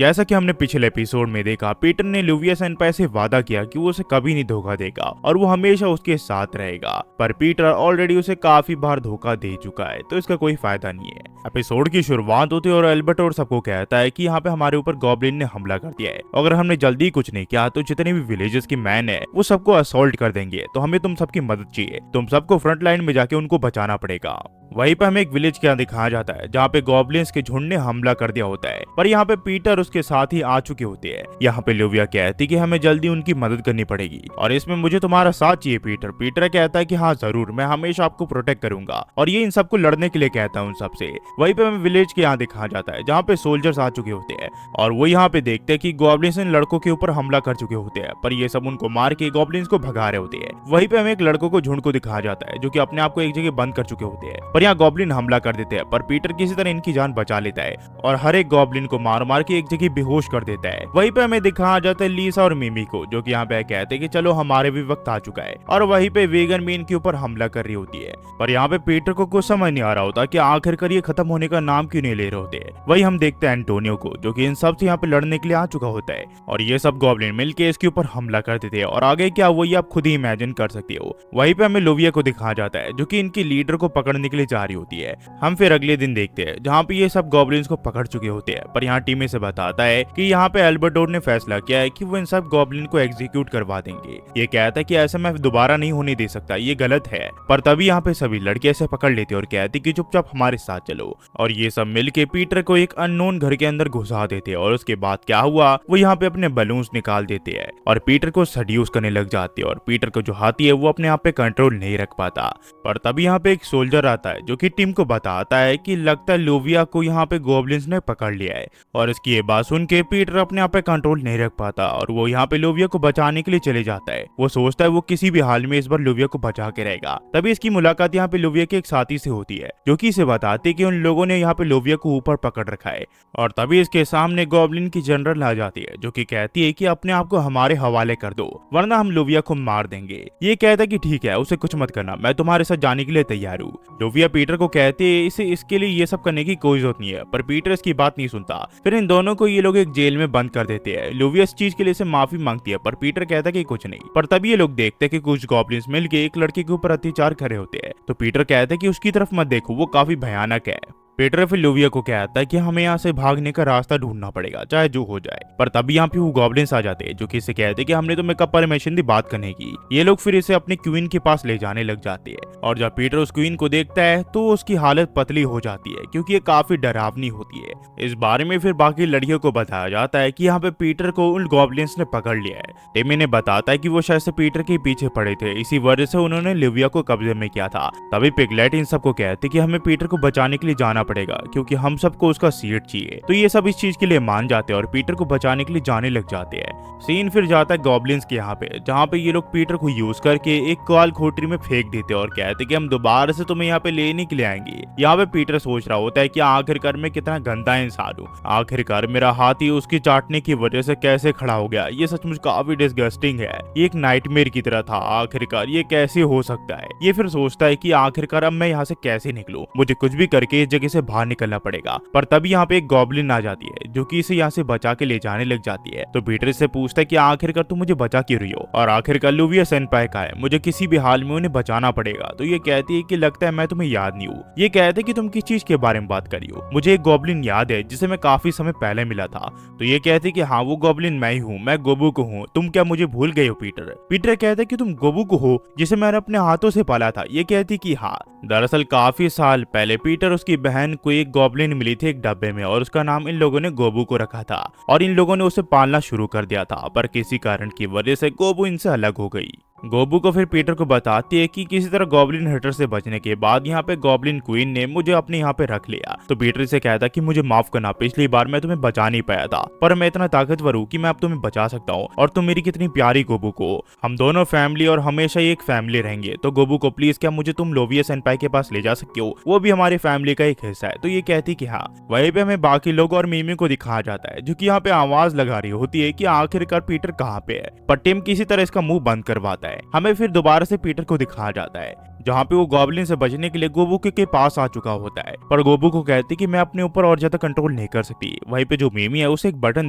जैसा कि हमने पिछले एपिसोड में देखा, पीटर ने लूविया सेनपाई से वादा किया कि वो उसे कभी नहीं धोखा देगा और वो हमेशा उसके साथ रहेगा, पर पीटर ऑलरेडी उसे काफी बार धोखा दे चुका है, तो इसका कोई फायदा नहीं है। एपिसोड की शुरुआत होती है और एल्बर्ट और सबको कहता है कि यहाँ पे हमारे ऊपर गॉब्लिन ने हमला कर दिया है, अगर हमने जल्दी कुछ नहीं किया तो जितने भी विलेजेस की मैन है वो सबको असॉल्ट कर देंगे, तो हमें तुम सबकी मदद चाहिए, तुम सबको फ्रंट लाइन में जाके उनको बचाना पड़ेगा। वहीं पे हमें एक विलेज के यहाँ दिखाया जाता है जहाँ पे गॉब्लिन्स के झुंड ने हमला कर दिया होता है, पर यहाँ पे पीटर उसके साथ ही आ चुके होते हैं। यहाँ पे लूविया कहती कि हमें जल्दी उनकी मदद करनी पड़ेगी और इसमें मुझे तुम्हारा साथ चाहिए पीटर। पीटर कहता है कि हाँ जरूर, मैं हमेशा आपको प्रोटेक्ट करूंगा, और ये इन सबको लड़ने के लिए कहता है उन सबसे। वहीं पे हमें विलेज के यहाँ दिखाया जाता है जहाँ पे सोल्जर्स आ चुके होते हैं और वो यहाँ पे देखते हैं कि गॉब्लिन्स इन लड़कों के ऊपर हमला कर चुके होते हैं, पर ये सब उनको मार के गॉब्लिन्स को भगा रहे होते हैं। वहीं पे हमें एक लड़कों को झुंड को दिखाया जाता है जो कि अपने आप को एक जगह बंद कर चुके होते हैं, पर यहाँ गॉब्लिन हमला कर देते हैं, पर पीटर किसी तरह इनकी जान बचा लेता है और हर एक गॉब्लिन को मार मार के एक जगह बेहोश कर देता है। वहीं पे हमें दिखाया जाता है लीसा और मिमी को, जो कि यहाँ पे कहते हैं कि चलो हमारे भी वक्त आ चुका है, और वहीं पे वेगन भी इनके ऊपर हमला कर रही होती है, पर यहाँ पे पीटर को कुछ समझ नहीं आ रहा होता कि आखिरकार ये खत्म होने का नाम क्यों नहीं ले रहे होते। वही हम देखते हैं एंटोनियो को, जो कि इन सब से यहाँ पे लड़ने के लिए आ चुका होता है, और ये सब गॉब्लिन मिलके इसके ऊपर हमला कर देते हैं, और आगे क्या वही आप खुद ही इमेजिन कर सकते हो। वहीं पे हमें लूविया को दिखाया जाता है जो कि इनकी लीडर को पकड़ने के लिए जा रही होती है। हम फिर अगले दिन देखते हैं जहाँ पे ये सब गॉब्लिन्स को पकड़ चुके होते हैं, पर यहाँ टीम से बताता है कि यहाँ पे एल्बर्टोर ने फैसला किया है कि वो इन सब गॉब्लिन को एग्जीक्यूट करवा देंगे। ये कहता है कि ऐसा मैं दोबारा नहीं होने दे सकता, ये गलत है, पर तभी यहाँ पे सभी लड़के ऐसे पकड़ लेते और कहते कि चुपचाप हमारे साथ चलो, और ये सब मिलके पीटर को एक अननोन घर के अंदर घुसा देते हैं। और उसके बाद क्या हुआ, वो यहाँ पे अपने बलून्स निकाल देते हैं और पीटर को सड्यूस करने लग जाते हैं, और पीटर को जो हाथी है वो अपने आप पे कंट्रोल नहीं रख पाता। पर तभी यहाँ पे एक सोल्जर आता है जो कि टीम को बताता है कि लगता है लूविया को यहाँ पे गॉब्लिन्स ने पकड़ लिया है, और इसकी ये बात सुन के पीटर अपने आप पे कंट्रोल नहीं रख पाता और वो यहाँ पे लूविया को बचाने के लिए चले जाता है। वो सोचता है वो किसी भी हाल में इस बार लूविया को बचा के रहेगा। तभी इसकी मुलाकात यहाँ पे लूविया के एक साथी से होती है जो कि इसे बताते हैं कि उन लोगों ने यहाँ पे लूविया को ऊपर पकड़ रखा है, और तभी इसके सामने गॉब्लिन की जनरल आ जाती है जो कि कहती है कि अपने आप को हमारे हवाले कर दो वरना हम लूविया को मार देंगे। ये कहता है कि ठीक है, उसे कुछ मत करना, मैं तुम्हारे साथ जाने के लिए तैयार हूँ। लूविया पीटर को कहते है इसे इसके लिए ये सब करने की कोई जरूरत नहीं है, पर पीटर इसकी बात नहीं सुनता। फिर इन दोनों को ये लोग एक जेल में बंद कर देते हैं। लूविया इस चीज के लिए इसे माफी मांगती है, पर पीटर कहता है कि कुछ नहीं। पर तभी ये लोग देखते हैं कि कुछ गॉब्लिन्स मिलके एक लड़के के ऊपर अत्याचार कर रहे होते हैं, तो पीटर कहता है कि उसकी तरफ मत देखो, वो काफी भयानक है। पीटर फिर लूविया को कहता है कि हमें यहाँ से भागने का रास्ता ढूंढना पड़ेगा चाहे जो हो जाए, पर तभी यहाँ पे वो गॉब्लिन्स आ जाते हैं जो कि इसे कहते हैं कि हमने तुम्हें कब परमिशन दी बात करने की। ये लोग फिर इसे अपने क्वीन के पास ले जाने लग जाते हैं, और जब पीटर उस क्वीन को देखता है तो उसकी हालत पतली हो जाती है क्योंकि ये काफी डरावनी होती है। इस बारे में फिर बाकी लड़कियों को बताया जाता है कि यहाँ पे पीटर को उन गॉब्लिन्स ने पकड़ लिया है। टिमी ने बताता है कि वो शायद से पीटर के पीछे पड़े थे, इसी वजह से उन्होंने लूविया को कब्जे में किया था। तभी पिगलेट इन सबको कहते कि हमें पीटर को बचाने के लिए जाना पड़ेगा क्योंकि हम सबको उसका सीट चाहिए, तो ये सब इस चीज के लिए मान जाते हैं और पीटर को बचाने के लिए जाने लग जाते हैं। सीन फिर जाता है गॉब्लिन्स के यहाँ पे जहाँ पे ये लोग पीटर को यूज करके एक काल खोटरी में फेंक देते हैं और कहते कि हम दोबारा से तुम्हें यहाँ पे लेने के लिए आएंगे। यहाँ पे पीटर सोच रहा होता है कि आखिरकार मैं कितना गंदा इंसान हूँ, आखिरकार मेरा हाथी उसकी चाटने की वजह से कैसे खड़ा हो गया, ये सचमुच काफी डिस्गस्टिंग है, ये एक नाइटमेयर की तरह था, आखिरकार ये कैसे हो सकता है। ये फिर सोचता है कि आखिरकार अब मैं यहाँ से कैसे निकलूं, मुझे कुछ भी करके इस जगह से बाहर निकलना पड़ेगा। पर तभी यहाँ पे एक गॉब्लिन आ जाती है जो कि इसे यहाँ से बचा के ले जाने लग जाती है, तो पीटर से पूछता है कि आखिरकार तुम मुझे बचा क्यों रही हो, और आखिरकार लूविया सेनपाई का है, मुझे किसी भी हाल में उन्हें बचाना पड़ेगा। तो ये कहती है कि लगता है मैं तुम्हें याद नहीं हूँ। ये कहते कि तुम किस चीज के बारे में बात करी हो, मुझे एक गॉब्लिन याद है जिसे मैं काफी समय पहले मिला था। तो ये कहते कि हाँ वो गॉब्लिन मैं ही हूँ, मैं गोबू को हूँ, तुम क्या मुझे भूल गए हो पीटर। पीटर कहते कि तुम गोबू को हो जिसे मैंने अपने हाथों से पाला था। ये कहती कि हाँ, दरअसल काफी साल पहले पीटर उसकी बहन को एक गॉब्लिन मिली थी एक डब्बे में, और उसका नाम इन लोगों ने गोबू को रखा था, और इन लोगों ने उसे पालना शुरू कर दिया था, पर किसी कारण की वजह से गोबू इनसे अलग हो गई। गोबू को फिर पीटर को बताती है कि किसी तरह गॉब्लिन हंटर से बचने के बाद यहाँ पे गॉब्लिन क्वीन ने मुझे अपने यहाँ पे रख लिया। तो पीटर से कहता कि मुझे माफ करना, पिछली बार मैं तुम्हें बचा नहीं पाया था, पर मैं इतना ताकतवर हूँ कि मैं अब तुम्हें बचा सकता हूँ, और तुम मेरी कितनी प्यारी गोबू को, हम दोनों फैमिली और हमेशा एक फैमिली रहेंगे। तो गोबू को प्लीज क्या मुझे तुम लूविया सेनपाई के पास ले जा सकते हो, वो भी हमारी फैमिली का एक हिस्सा है। तो ये कहती कि हाँ। वहीं पे हमें बाकी लोग और मिमी को दिखाया जाता है जो कि यहाँ पे आवाज लगा रही होती है कि आखिरकार पीटर कहाँ पे है, पर टिम किसी तरह इसका मुंह बंद करवाता है। हमें फिर दोबारा से पीटर को दिखाया जाता है जहाँ पे वो गॉब्लिन से बचने के लिए गोबुको के पास आ चुका होता है। पर गोबुको कहती कि मैं अपने ऊपर और ज्यादा कंट्रोल नहीं कर सकती। वहीं पे जो मिमी है उसे एक बटन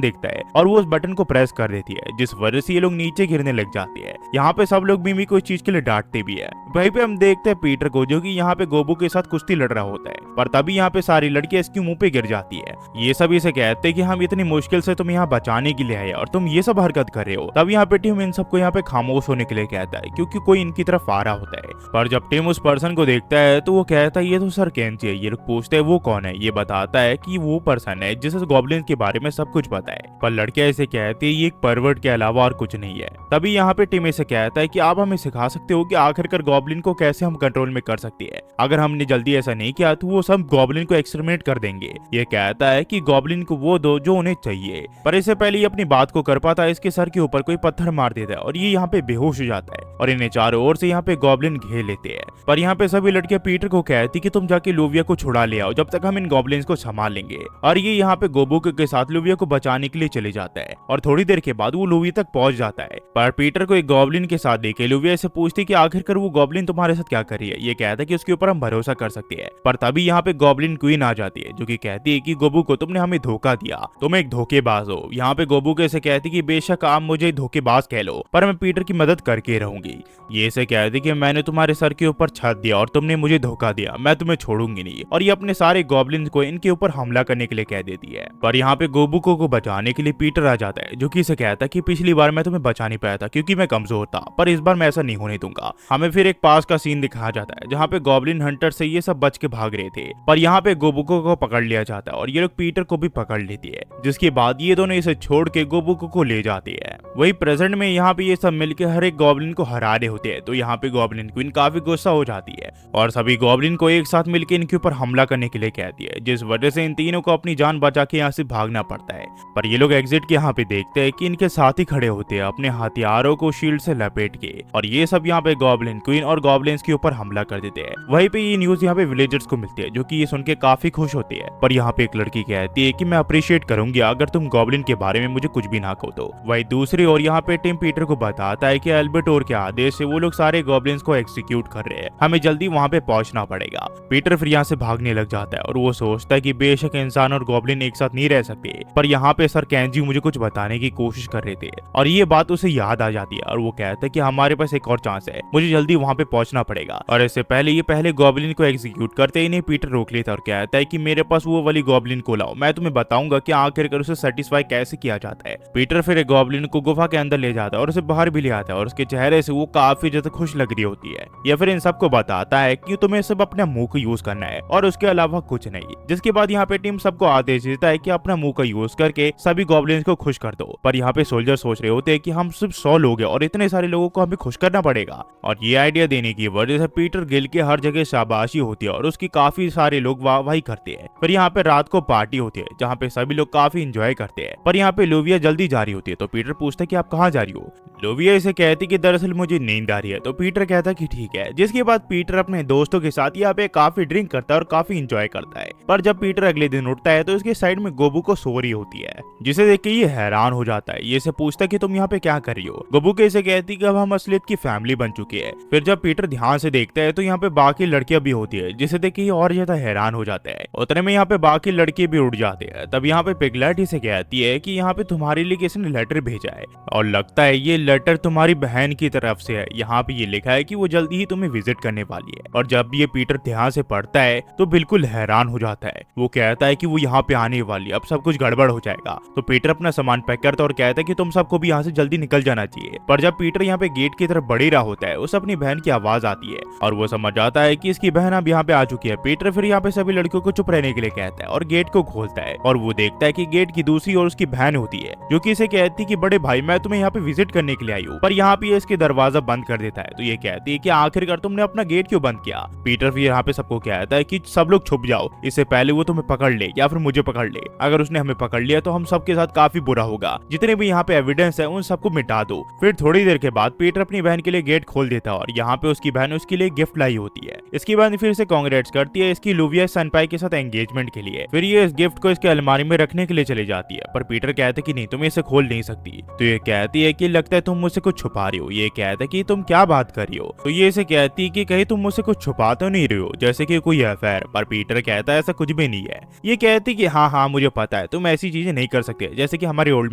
देखता है और वो उस बटन को प्रेस कर देती है, जिस वजह से ये लोग नीचे गिरने लग जाते हैं। यहाँ पे सब लोग मिमी को इस चीज के लिए डांटते भी है। वहीं पे हम देखते हैं पीटर को, जो कि यहाँ पे गोबू के साथ कुश्ती लड़ रहा होता है, पर तभी यहाँ पे सारी लड़कियां इसके मुंह पे गिर जाती है। ये सब इसे कहते हैं कि हम इतनी मुश्किल से तुम यहाँ बचाने के लिए आए और तुम ये सब हरकत कर रहे हो। तब यहाँ पे टीम इन सबको यहाँ पे खामोश होने के लिए कहता है, क्योंकि कोई इनकी तरफ आ रहा होता है। पर जब टीम उस पर्सन को देखता है तो वो कहता है ये तो सर केंची है। ये लोग पूछते हैं वो कौन है। ये बताता है कि वो पर्सन है जिसे गॉब्लिन के बारे में सब कुछ पता है। पर लड़कियां इसे कहती है ये एक परवर्ट के अलावा और कुछ नहीं है। तभी यहाँ पे टीम इसे कहता है कि आप हमें सिखा सकते हो कि आखिरकार गॉब्लिन को कैसे हम कंट्रोल में कर सकते हैं। अगर हमने जल्दी ऐसा नहीं किया तो वो सब गॉब्लिन को एक्सपेरिमेंट कर देंगे। ये कहता है कि गॉब्लिन को वो दो जो उन्हें चाहिए। पर इससे पहले ये अपनी बात को कर पाता है, इसके सर के ऊपर कोई पत्थर मार देता है और ये यहाँ पे बेहोश हो जाता है और इन्हें चारों ओर से यहाँ पे गॉब्लिन घेर लेते हैं। पर यहाँ पे सभी लड़कियां पीटर को कहती कि तुम जाके लूविया को छुड़ा ले आओ, जब तक हम इन गॉब्लिन्स को संभाल लेंगे। और ये यहाँ पे गोबुको के साथ लूविया को बचाने के लिए चले जाता है और थोड़ी देर के बाद वो लूविया तक पहुंच जाता है। पर पीटर को एक गॉब्लिन के साथ देखे लूविया से पूछती कि आखिरकार वो गॉब्लिन तुम्हारे साथ क्या कर रही है। ये कहता है कि उसके ऊपर हम भरोसा कर सकते हैं। पर तभी यहाँ पे गॉब्लिन क्वीन आ जाती है, जो कि कहती है कि गोबुको तुमने हमें धोखा दिया, तुम एक धोखेबाज हो। यहाँ पे गोबुको से कहती कि बेशक आप मुझे धोखेबाज कह लो, पर मैं पीटर की मदद करके रहूंगी। ये से कहती कि मैंने तुम्हारे सर के ऊपर छत दिया और तुमने मुझे धोखा दिया, मैं तुम्हें छोड़ूंगी नहीं। और ये अपने सारे गॉब्लिन को इनके ऊपर हमला करने के लिए कह देती है। पर यहाँ पे गोबुको को बचाने के लिए पीटर आ जाता है, जो कि इसे कहता है कि पिछली बार मैं तुम्हें बचा नहीं पाया था क्योंकि मैं कमजोर था, पर इस बार मैं ऐसा नहीं होने दूंगा। हमें फिर एक पास का सीन दिखाया जाता है जहाँ पे गॉब्लिन हंटर से ये सब बच के भाग रहे थे। पर यहाँ पे गोबुको को पकड़ लिया जाता है और ये लोग पीटर को भी पकड़ लेती है, जिसके बाद ये दोनों इसे छोड़ के गोबुको को ले जाते हैं। वही प्रेजेंट में यहाँ पे ये सब मिलकर हर एक गॉब्लिन को हरा रहे होते हैं। तो यहाँ पे गॉब्लिन क्वीन काफी गुस्सा हो जाती है और सभी गॉब्लिन को एक साथ मिलकर इनके ऊपर हमला करने के लिए कहती है, जिस वजह से इन तीनों को अपनी जान बचा के यहाँ से भागना पड़ता है। पर ये लोग एग्जिट के यहाँ पे देखते हैं कि इनके साथ ही खड़े होते हैं अपने हथियारों को शील्ड से लपेट के, और ये सब यहाँ पे गॉब्लिन क्वीन और गॉब्लिन्स के ऊपर हमला कर देते हैं। वहीं पे ये न्यूज यहाँ पे विलेजर्स को मिलती है, जो कि ये सुन के काफी खुश होती है। पर यहाँ पे एक लड़की कहती है कि मैं अप्रिशिएट करूंगी अगर तुम गॉब्लिन के बारे में मुझे कुछ भी ना कहो तो। वही दूसरी ओर यहाँ पे टिम पीटर को बताता है कि एल्बर्टोर के आदेश से वो लोग सारे गॉब्लिन्स को एग्जीक्यूट कर रहे हैं, हमें जल्दी वहाँ पे पहुंचना पड़ेगा। पीटर फिर यहाँ से भागने लग जाता है और वो सोचता है कि बेशक इंसान और गॉब्लिन एक साथ नहीं रह सकते, पर यहाँ पे सर केंजी मुझे कुछ बताने की कोशिश कर रहे थे और ये बात उसे याद आ जाती है और वो कहता है कि हमारे पास एक और चांस है, मुझे जल्दी वहाँ पे पहुंचना पड़ेगा। और इससे पहले ये पहले गॉब्लिन को एग्जीक्यूट करते ही इन्हें पीटर रोक लेता और कहता है कि मेरे पास वो वाली गॉब्लिन को लाओ, मैं तुम्हें बताऊंगा कि आखिरकार उसे सेटिस्फाई कैसे किया जाता है। पीटर फिर एक गॉब्लिन को गुफा के अंदर ले जाता है और उसे बाहर भी ले आता है और उसके चेहरे से वो काफी ज्यादा खुश लग रही होती है। या फिर इन सबको बताता है कि तुम्हें सिर्फ अपने मुंह को यूज करना है और उसके अलावा कुछ नहीं। जिसके बाद यहाँ पे टीम सबको आदेश देता है कि अपना मुंह का यूज करके सभी गॉब्लिन्स को खुश कर दो। पर यहाँ पे सोल्जर सोच रहे होते हैं कि हम सिर्फ 100 लोग हैं और इतने सारे लोगों को हमें खुश करना पड़ेगा। और ये आइडिया देने की वजह से पीटर गिल के हर जगह शाबाशी होती है और उसकी काफी सारे लोग वाहवाही करते हैं। फिर यहाँ पे रात को पार्टी होती है जहाँ पे सभी लोग काफी इंजॉय करते हैं। पर यहाँ पे लूविया जल्दी जा रही होती है, तो पीटर पूछता है कि आप कहाँ जा रही हो। लूविया इसे कहती कि दरअसल मुझे नींद आ रही है, तो पीटर कहता है कि ठीक है। जिसके बाद पीटर अपने दोस्तों के साथ यहाँ पे काफी ड्रिंक करता है और काफी इंजॉय करता है। पर जब पीटर अगले दिन उठता है तो उसके साइड में गोबुको सो रही होती है, जिसे देख के ये हैरान हो जाता है। ये से पूछता है कि तुम यहाँ पे क्या कर रही हो। गोबुको इसे कहती कि अब हम असलियत की फैमिली बन चुकी है। फिर जब पीटर ध्यान से देखता है तो यहाँ पे बाकी लड़कियां भी होती है, जिसे देख के ये और ज्यादा हैरान हो जाता है। उतने में यहाँ पे बाकी लड़के भी उठ जाते हैं। तब यहाँ पे पिगलेट इसे कहती है कि यहाँ पे तुम्हारे लिए किसी ने लेटर भेजा है और लगता है ये लेटर तुम्हारी बहन की तरफ से है। यहाँ पे ये लिखा है कि वो जल्दी ही तुम्हें विजिट करने वाली है। और जब ये पीटर ध्यान से पढ़ता है तो बिल्कुल हैरान हो जाता है। वो कहता है कि वो यहाँ पे आने वाली है, अब सब कुछ गड़बड़ हो जाएगा। तो पीटर अपना सामान पैक करता है और कहता है कि तुम सबको भी यहाँ से जल्दी निकल जाना चाहिए। पर जब पीटर यहाँ पे गेट की तरफ बढ़ ही रहा होता है, उसे अपनी बहन की आवाज आती है और वो समझ जाता है कि इसकी बहन अब यहाँ पे आ चुकी है। पीटर फिर यहाँ पे सभी लड़कियों को चुप रहने के लिए कहता है और गेट को खोलता है और वो देखता है कि गेट की दूसरी ओर उसकी बहन होती है, जो कि इसे कहती कि बड़े भाई मैं तुम्हें यहाँ पे विजिट करने के लिए आई हूँ। पर यहाँ पे इसके दरवाजा बंद कर देता है। तो ये कहती है कि आखिरकार तुमने अपना गेट क्यों बंद किया। पीटर फिर यहाँ पे सबको कहता है कि सब लोग छुप जाओ, इससे पहले वो तुम्हें पकड़ ले या फिर मुझे पकड़ ले। अगर उसने हमें पकड़ लिया तो हम सबके साथ काफी बुरा होगा। जितने भी यहाँ पे एविडेंस है उन सबको मिटा दो। फिर थोड़ी देर के बाद पीटर अपनी बहन के लिए गेट खोल देता है और यहाँ पे उसकी बहन उसके लिए गिफ्ट लाई होती है। इसके बाद फिर से कांग्रेट्स करती है इसकी लूविया सनपाई के साथ एंगेजमेंट के लिए। फिर ये इस गिफ्ट को इसके अलमारी में रखने के लिए चली जाती है। पर पीटर कहता है कि नहीं, तुम इसे खोल नहीं सकती। तो ये कहती है कि लगता है तुम मुझसे कुछ छुपा रही हो। ये कहता है कि तुम क्या बात कर रही हो। तो ये इसे कहती कहती है कि कहीं तुम मुझसे कुछ छुपा तो नहीं रहे हो, जैसे कि कोई अफेयर। पर पीटर कहता है ऐसा कुछ भी नहीं है। ये कहती कि हाँ हाँ मुझे पता है, तुम ऐसी चीजें नहीं कर सकते जैसे कि हमारे ओल्ड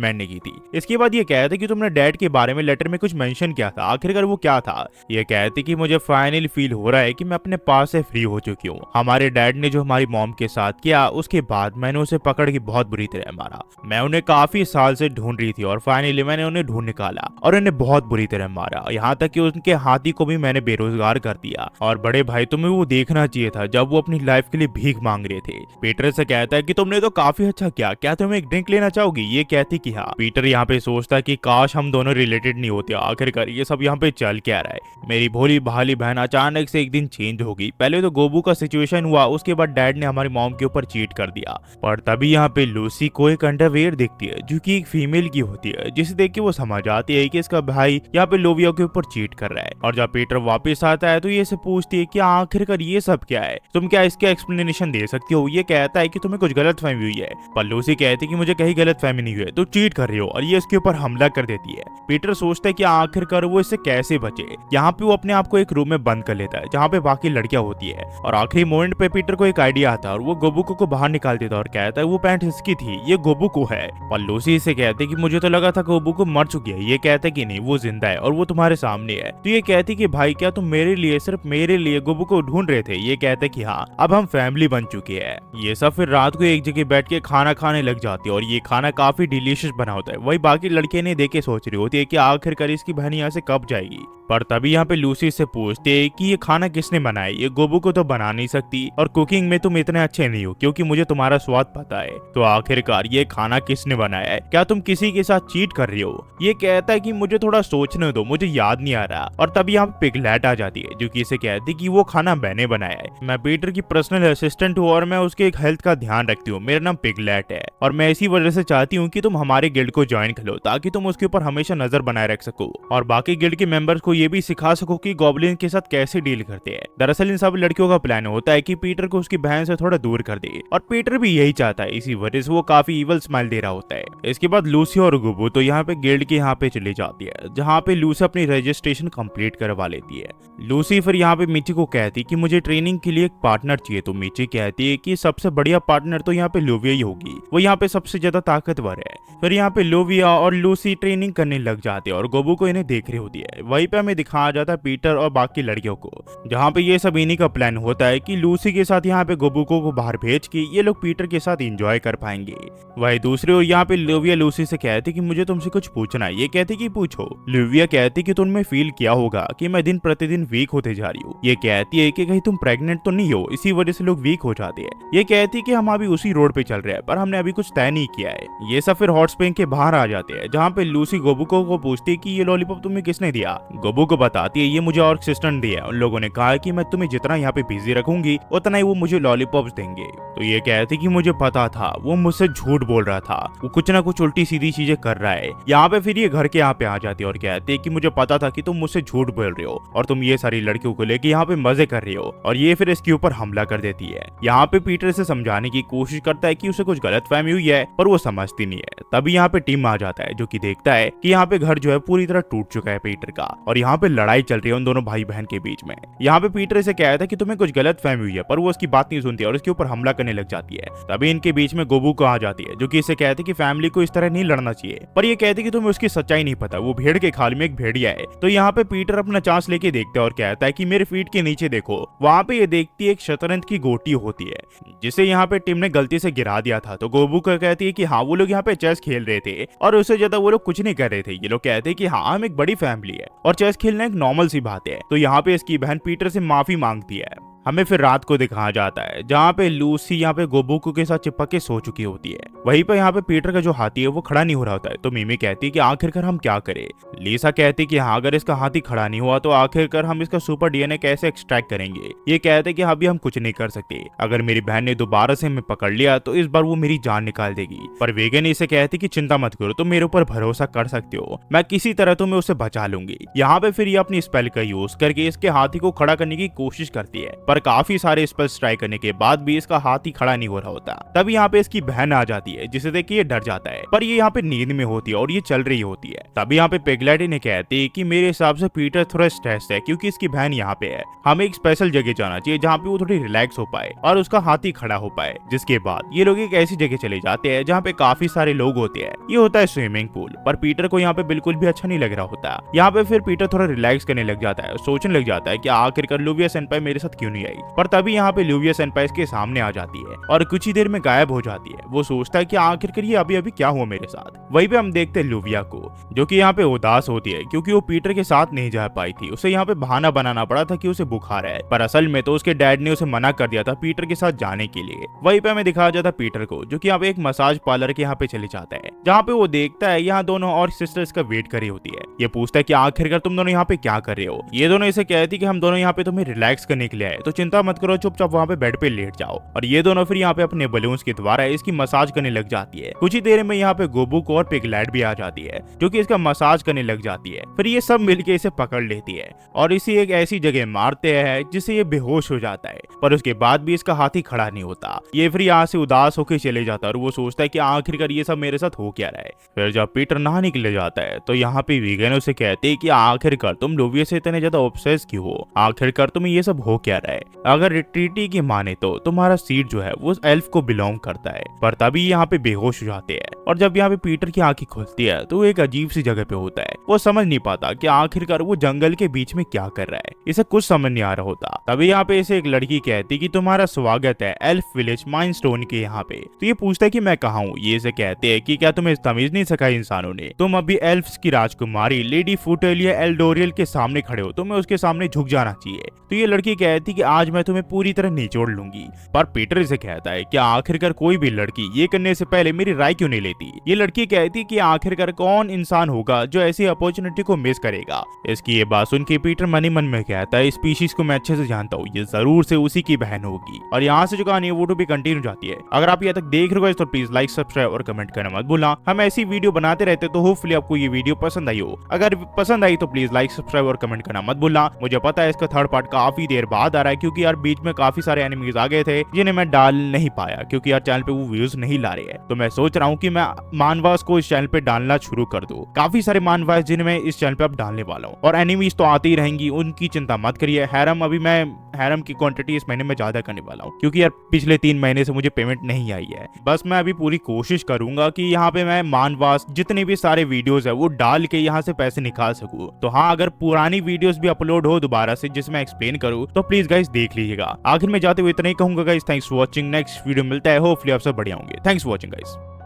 मैन ने की थी। इसके बाद ये कहते कि तुमने डैड के बारे में लेटर में कुछ मेंशन किया था, आखिरकार वो क्या था। ये कहती कि मुझे फाइनली फील हो रहा है कि मैं अपने पास से फ्री हो चुकी हूँ। हमारे डैड ने जो हमारी मॉम के साथ किया, उसके बाद मैंने उसे पकड़ के बहुत बुरी तरह मारा। मैं उन्हें काफी साल से ढूंढ रही थी और फाइनली मैंने उन्हें ढूंढ निकाला और उन्हें बहुत बुरी तरह मारा, यहाँ तक कि उनके हाथी को भी मैंने बेरोजगार कर दिया। और बड़े भाई तुम्हें वो देखना चाहिए था जब वो अपनी लाइफ के लिए भीख मांग रहे थे। पीटर से कहता है कि तुमने तो काफी अच्छा किया, क्या तुम एक ड्रिंक लेना चाहोगी। ये कहती कि हाँ। पीटर यहाँ पे सोचता है कि काश हम दोनों रिलेटेड नहीं होते, आखिरकार ये सब यहाँ पे चल क्या रहा है। मेरी भोली भाली बहन अचानक से एक दिन चेंज होगी। पहले तो गोबू का सिचुएशन हुआ, उसके बाद डैड ने हमारी मॉम के ऊपर चीट कर दिया। पर तभी यहाँ पे लूसी को एक अंडरवेयर दिखती है जो कि एक फीमेल की होती है, जिसे देख के वो समझ आती है कि इसका भाई यहाँ पे लोविया के ऊपर चीट कर रहा है। और जब पीटर वापस आता है तो ये से पूछती है कि आखिरकार ये सब क्या है, तुम क्या इसके एक्सप्लेनेशन दे सकती हो। ये कहता है कि तुम्हें कुछ गलत फहमी हुई है। पर लूसी कहती है कि मुझे कहीं गलत फहमी नहीं हुई है, तो चीट कर रही हो। और ये इसके ऊपर हमला कर देती है। पीटर सोचता है कि आखिरकार वो इससे कैसे बचे। यहाँ पे वो अपने आप को एक रूम में बंद कर लेता है जहाँ पे बाकी लड़कियां होती है। और आखिरी मोमेंट पे पीटर को एक आइडिया आता है और वो गोबुको को बाहर निकाल देता है और कहता है वो पैंट इसकी थी, ये गोबुको है। और लूसी इसे कहती है कि मुझे तो लगा था गोबुको मर चुकी है। ये कहता है कि नहीं, वो जिंदा है और वो तुम्हारे सामने है। तो ये कहती कि भाई क्या तुम मेरे लिए, सिर्फ मेरे लिए गोबुको ढूंढ रहे थे। ये कहते कि हाँ, अब हम फैमिली बन चुके हैं। ये सब फिर रात को एक जगह बैठ के खाना खाने लग जाती है और ये खाना काफी डिलीशियस बना होता है। वही बाकी लड़कियां ने देख के सोच रही होती है कि आखिरकार इसकी बहन यहाँ से कब जाएगी। पर तभी यहाँ पे लूसी से पूछते हैं कि ये खाना किसने बनाया। ये गोबुको तो बना नहीं सकती और कुकिंग में तुम इतने अच्छे नहीं हो क्योंकि मुझे तुम्हारा स्वाद पता है। तो आखिरकार ये खाना किसने बनाया है, क्या तुम किसी के साथ चीट कर रही हो। ये कहता है कि मुझे थोड़ा सोचने दो, मुझे याद नहीं आ रहा। और तभी यहाँ पे पिगलेट आ जाती है जो कि इसे कहती है कि वो खाना मैंने बनाया है। मैं पीटर की पर्सनल असिस्टेंट हूँ और मैं उसके एक हेल्थ का ध्यान रखती हूँ। मेरा नाम पिगलेट है और मैं इसी वजह से चाहती हूँ कि तुम हमारे गिल्ड को ज्वाइन कर लो ताकि तुम उसके ऊपर हमेशा नजर बनाए रख सको और बाकी गिल्ड के मेंबर्स को ये भी सिखा सको कि गॉब्लिन के साथ कैसे डील करते हैं। दरअसल इन सब लड़कियों का प्लान होता है कि पीटर को उसकी बहन से थोड़ा दूर कर दे और पीटर भी यही चाहता है, इसी वजह से वो काफी इवल स्माइल दे रहा होता है। इसके बाद लूसी और गुबू तो यहाँ पे गिल्ड के यहाँ पे चली जाती है जहाँ पे लूसी अपनी रजिस्ट्रेशन कंप्लीट करवा लेती है। लूसी फिर यहाँ पे मिची को कहती कि मुझे ट्रेनिंग के लिए एक पार्टनर चाहिए। तो मिची कहती है कि सबसे बढ़िया पार्टनर तो यहाँ पे लोविया ही होगी, वो यहाँ पे सबसे ज्यादा ताकतवर है। फिर यहाँ पे लोविया और लूसी ट्रेनिंग करने लग जाते हैं और गोबू को इन्हें देख रही होती है। वहीं पे हमें दिखाया जाता है पीटर और बाकी लड़कियों को, जहाँ पे ये सब इन्हीं का प्लान होता है कि लूसी के साथ यहाँ पे गोबुको को बाहर भेज के ये लोग पीटर के साथ एंजॉय कर पाएंगे। वही दूसरी ओर यहाँ पे लोविया लूसी से कहती कि मुझे तुमसे कुछ पूछना है। ये कहती कि पूछो। लोविया कहती कि तुमने फील किया होगा कि मैं दिन प्रतिदिन वीक होते जा रही हूँ। ये कहती है कि कहीं तुम प्रेग्नेंट तो नहीं हो, इसी वजह से लोग वीक हो जाते हैं। ये कहती कि हम अभी उसी रोड पे चल रहे हैं पर हमने अभी कुछ तय नहीं किया है। ये सब फिर हॉट स्प्रिंग के बाहर आ जाते हैं जहाँ पे लूसी गोबुको को पूछती है कि ये लॉलीपॉप तुम्हें किसने दिया। गोबुको बताती है ये मुझे और सिस्टर ने दिया। उन लोगों ने कहा कि मैं तुम्हें जितना यहाँ पे बिजी रखूंगी उतना ही वो मुझे लॉलीपॉप्स देंगे। तो ये कहती कि मुझे पता था वो मुझसे झूठ बोल रहा था, वो कुछ ना कुछ उल्टी सीधी चीजें कर रहा है। यहाँ पे फिर ये घर के यहाँ पे आ जाती है और कहती है कि मुझे पता था कि तुम मुझसे झूठ बोल रहे हो और तुम ये सारी लड़कियों को लेके यहाँ पे मजे कर रहे हो। और ये फिर इसके ऊपर हमला कर देती है। यहाँ पे पीटर से समझाने की कोशिश करता है कि उसे कुछ गलत फहमी हुई है पर वो समझती नहीं है। तभी यहाँ पे टीम आ जाता है जो कि देखता है कि यहाँ पे घर जो है पूरी तरह टूट चुका है पीटर का और यहाँ पे लड़ाई चल रही है उन दोनों भाई बहन के बीच में। यहाँ पे पीटर से कहता है कि तुम्हें कुछ गलत फहमी हुई है पर वो उसकी बात नहीं सुनती और उसके ऊपर हमला करने लग जाती है। तभी इनके बीच में गोबुको आ जाती है जो कि इसे कहती है कि फैमिली को इस तरह नहीं लड़ना चाहिए। पर ये कहती कि तुम्हें उसकी सच्चाई नहीं पता, वो भेड़ के खाल में एक भेड़िया है। तो यहाँ पे पीटर अपना चांस लेके देखता है और कहता है कि मेरे फीट के नीचे देखो। वहाँ पे ये देखती है एक शतरंज की गोटी होती है जिसे यहाँ पे टीम ने गलती से गिरा दिया था। तो गोबुको कहती है कि हाँ वो लोग यहाँ पे चेस खेल रहे थे और उससे ज्यादा वो लोग कुछ नहीं कर रहे थे। ये लोग कहते हैं कि हाँ हम एक बड़ी फैमिली है और चेस खेलना एक नॉर्मल सी बात है। तो यहाँ पे इसकी बहन पीटर से माफी मांगती है। हमें फिर रात को दिखाया जाता है जहाँ पे लूसी यहाँ पे गोबुको के साथ चिपक के सो चुकी होती है। वहीं पे यहाँ पे पीटर का जो हाथी है वो खड़ा नहीं हो रहा होता है। तो मिमी कहती है कि आखिरकार हम क्या करें। लीसा कहती है कि हाँ अगर इसका हाथी खड़ा नहीं हुआ तो आखिरकार हम इसका सुपर डीएनए कैसे एक्सट्रैक्ट करेंगे। ये कहते कि अभी हम कुछ नहीं कर सकते, अगर मेरी बहन ने दोबारा से हमें पकड़ लिया तो इस बार वो मेरी जान निकाल देगी। पर वेगन इसे कहती कि चिंता मत करो, तुम मेरे ऊपर भरोसा कर सकते हो, मैं किसी तरह तुम्हें उसे बचा लूंगी। यहाँ पे फिर ये अपनी स्पेल का यूज करके इसके हाथी को खड़ा करने की कोशिश करती है पर काफी सारे स्पेल्स ट्राई करने के बाद भी इसका हाथ ही खड़ा नहीं हो रहा होता। तभी यहाँ पे इसकी बहन आ जाती है, जिसे देख के ये डर जाता है, पर ये यहाँ पे नींद में होती है और ये चल रही होती है। तभी यहाँ पे पिगलेट इन्हें कहती है कि मेरे हिसाब से पीटर थोड़ा स्ट्रेस है क्योंकि इसकी बहन यहाँ पे है, हमें एक स्पेशल जगह जाना चाहिए जहाँ पे वो थोड़ी रिलैक्स हो पाए और उसका हाथ ही खड़ा हो पाए। जिसके बाद ये लोग एक ऐसी जगह चले जाते हैं जहाँ पे काफी सारे लोग होते हैं। ये होता है स्विमिंग पूल, पर पीटर को यहाँ पे बिल्कुल भी अच्छा नहीं लग रहा होता। यहाँ पे फिर पीटर थोड़ा रिलैक्स करने लग जाता है, सोचने लग जाता है कि आखिरकार लुविया सेनपाई मेरे साथ क्यों नहीं आई। पर तभी यहाँ पे लुविया सेनपाई इसके सामने आ जाती है और कुछ ही देर में गायब हो जाती है। वो सोचता है कि आखिरकार ये अभी अभी क्या हुआ मेरे साथ। वहीं पे हम देखते हैं लुविया को, जो कि यहाँ पे उदास होती है क्योंकि वो पीटर के साथ नहीं जा पाई थी। उसे यहाँ पे बहाना बनाना पड़ा था कि उसे बुखार है, पर असल में तो उसके डैड ने उसे मना कर दिया था पीटर के साथ जाने के लिए। वहीं पे हमें दिखाया जाता पीटर को, जो कि यहाँ पे एक मसाज पार्लर के यहाँ पे चले जाता है, जहाँ पे वो देखता है यहाँ दोनों और सिस्टर्स का वेट कर रही होती है। ये पूछता है कि आखिरकार तुम दोनों यहाँ पे क्या कर रहे हो। ये दोनों इसे कहती कि हम दोनों यहाँ पे तुम्हें रिलैक्स करने के लिए आए, तो चिंता मत करो, चुपचाप वहाँ पे बेड पे लेट जाओ। और ये दोनों फिर यहाँ पे अपने बलून्स के द्वारा इसकी मसाज करने लग जाती है। कुछ ही देर में यहाँ पे गोबुक और पिगलेट भी आ जाती है, जो कि इसका मसाज करने लग जाती है। फिर ये सब मिलके इसे पकड़ लेती है और इसे एक ऐसी जगह मारते हैं जिससे ये बेहोश हो जाता है, पर उसके बाद भी इसका हाथ ही खड़ा नहीं होता। ये फिर यहाँ से उदास होकर चले जाता है और वो सोचता है कि आखिरकार ये सब मेरे साथ हो क्या रहा है। फिर जब पीटर नहाने के लिए जाता है तो यहाँ पे वीगन उसे कहते हैं कि आखिरकार तुम लुविया से इतने ज्यादा ऑब्सेस क्यों हो, आखिरकार तुम्हें ये सब हो क्या रहा है। अगर ट्रीटी की माने तो तुम्हारा सीट जो है वो एल्फ को बिलोंग करता है। पर तभी यहाँ पे बेहोश हो जाते हैं और जब यहाँ पे पीटर की आंखें खुलती है तो वो एक अजीब सी जगह पे होता है। वो समझ नहीं पाता कि आखिरकार वो जंगल के बीच में क्या कर रहा है, इसे कुछ समझ नहीं आ रहा होता। तभी यहाँ पे इसे एक लड़की कहती कि तुम्हारा स्वागत है एल्फ विलेज माइनस्टोन के यहाँ पे। तो ये पूछता है कि मैं कहाँ हूँ। ये इसे कहते हैं कि क्या तुम्हें तमीज नहीं सिखाई इंसानों ने, तुम अभी एल्फ्स की राजकुमारी लेडी फुटेलिया एल्डोरियल के सामने खड़े हो, तुम्हें उसके सामने झुक जाना चाहिए। तो ये लड़की कहती कि आज मैं तुम्हें पूरी तरह निचोड़ लूंगी। पर पीटर इसे कहता है कि आखिरकार कोई भी लड़की ये करने से पहले मेरी राय क्यों नहीं लेती। ये लड़की कहती कि आखिरकार कौन इंसान होगा जो ऐसी अपॉर्चुनिटी को मिस करेगा। इसकी ये बात सुन के पीटर मन ही मन में कहता है स्पीशीज को मैं अच्छे से जानता हूँ, ये जरूर से उसी की बहन होगी। और यहाँ से जो कहानी है वो टू भी कंटिन्यू जाती है। अगर आप यहाँ तक देख रहे हो तो प्लीज लाइक सब्सक्राइब और कमेंट करना मत भूलना। हम ऐसी वीडियो बनाते रहते तो होपफुली आपको ये वीडियो पसंद आई हो। अगर पसंद आई तो प्लीज लाइक सब्सक्राइब और कमेंट करना मत भूलना। मुझे पता है इसका थर्ड पार्ट काफी देर बाद आ रहा है क्योंकि यार बीच में काफी सारे एनिमीज आ गए थे जिन्हें मैं डाल नहीं पाया क्योंकि यार चैनल पे वो व्यूज नहीं ला रहे हैं। तो मैं सोच रहा हूँ कि मैं मानवास को इस चैनल पे डालना शुरू कर दूं। काफी सारे मानवास जिन्हें मैं इस चैनल पे अब डालने वाला हूँ और एनिमीज तो आती ही रहेंगी, उनकी चिंता मत करिए। हैरम अभी मैं हैरम की क्वांटिटी इस महीने में ज्यादा करने वाला हूँ क्योंकि यार पिछले 3 महीने से मुझे पेमेंट नहीं आई है। बस मैं अभी पूरी कोशिश करूंगा कि यहाँ पे मैं मानवास जितने भी सारे वीडियोस है वो डाल के यहाँ से पैसे निकाल सकूं। तो हाँ, अगर पुरानी वीडियोस भी अपलोड हो दोबारा से जिसमें एक्सप्लेन करूँ तो प्लीज गाइस देख लीजिएगा। आखिर में जाते हुए इतना ही कहूंगा guys, thanks for watching. Next video मिलता है, होपफुली आप सब बढ़िया होंगे। Thanks for watching guys.